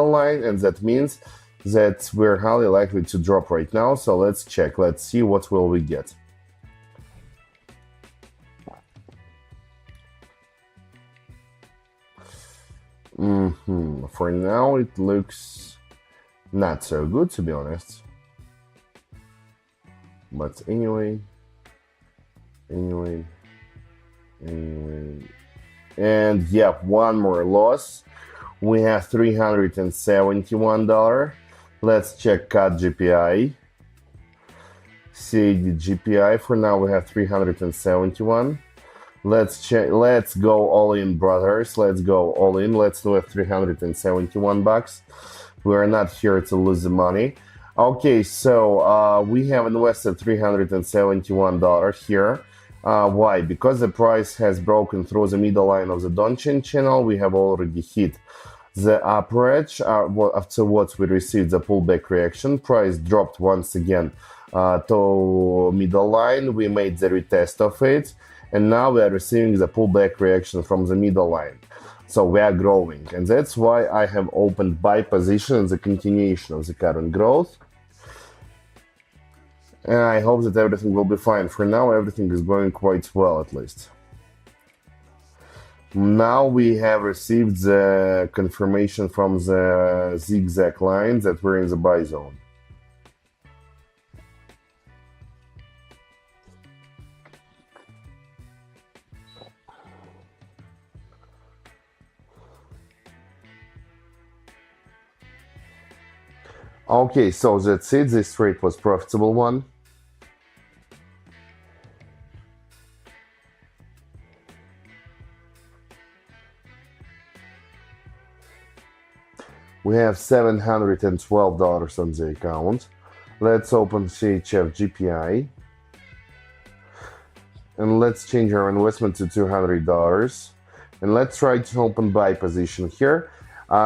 line, and that means that we're highly likely to drop right now. So let's check. Let's see what will we get. For now, it looks not so good, to be honest. But anyway. And yeah, one more loss. We have $371. Let's check CAD GPI. CAD GPI. For now, we have 371. Let's check. Let's go all in, brothers. Let's go all in. Let's do it. $371. We are not here to lose the money. Okay, so we have invested $371 here. Why? Because the price has broken through the middle line of the downtrend channel. We have already hit the upper edge. Afterwards, we received the pullback reaction. Price dropped once again to middle line. We made the retest of it, and now we are receiving the pullback reaction from the middle line. So we are growing, and that's why I have opened buy position in the continuation of the current growth. And I hope that everything will be fine. For now, everything is going quite well, at least. Now we have received the confirmation from the zigzag line that we're in the buy zone. Okay, so that's it. This trade was profitable one. We have $712 on the account. Let's open CHF GPI. And let's change our investment to $200. And let's try to open buy position here.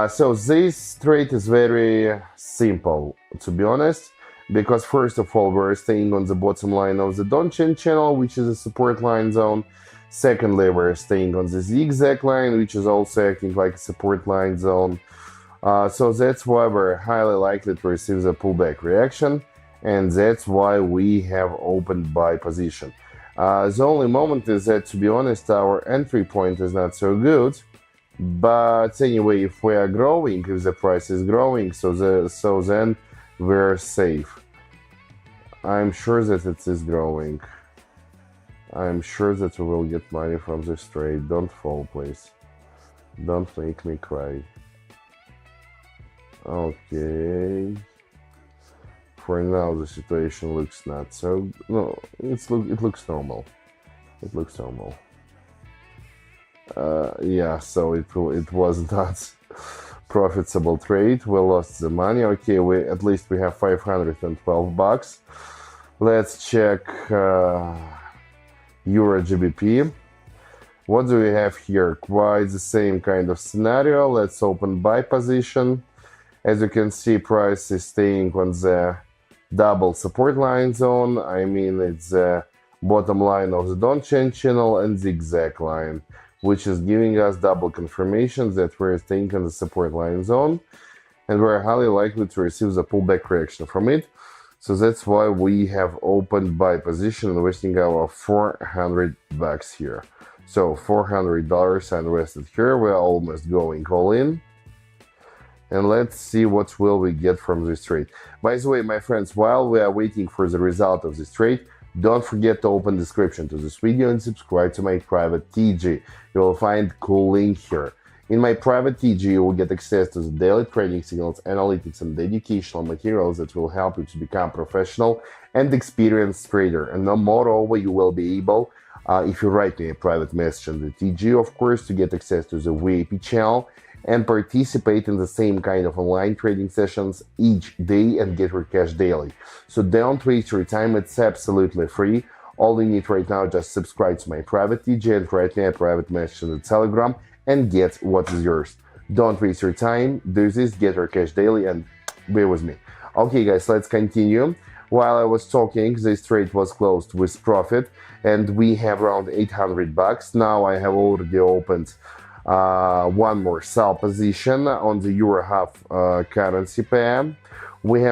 So this trade is very simple, to be honest, because first of all, we're staying on the bottom line of the downtrend channel, which is a support line zone. Secondly, we're staying on the zigzag line, which is also acting like a support line zone. So that's why we're highly likely to receive the pullback reaction, and that's why we have opened buy position. The only moment is that, to be honest, our entry point is not so good. But anyway, if we are growing, if the price is growing, so then we're safe. I'm sure that it is growing. I'm sure that we will get money from this trade. Don't fall, please. Don't make me cry. Okay. For now, the situation looks not so. No, it looks normal. It looks normal. Yeah, so it was not profitable trade. We lost the money. Okay, at least we have $512. Let's check Euro GBP. What do we have here? Quite the same kind of scenario. Let's open buy position. As you can see, price is staying on the double support line zone. I mean, it's the bottom line of the downtrend channel and zigzag line, which is giving us double confirmation that we're staying on the support line zone, and we're highly likely to receive the pullback reaction from it. So that's why we have opened buy position, investing our $400 here. So $400 I invested here. We're almost going all in. And let's see what will we get from this trade. By the way, my friends, while we are waiting for the result of this trade, don't forget to open description to this video and subscribe to my private TG. You will find cool link here. In my private TG, you will get access to the daily trading signals, analytics, and educational materials that will help you to become professional and experienced trader. And moreover, you will be able, if you write me a private message on the TG, of course, to get access to the VIP channel and participate in the same kind of online trading sessions each day and get your cash daily. So don't waste your time, it's absolutely free. All you need right now is just subscribe to my private TG and write me a private message on the Telegram and get what is yours. Don't waste your time, do this, get your cash daily, and be with me. Okay guys, let's continue. While I was talking, this trade was closed with profit and we have around $800. Now I have already opened one more sell position on the euro half currency pair. We have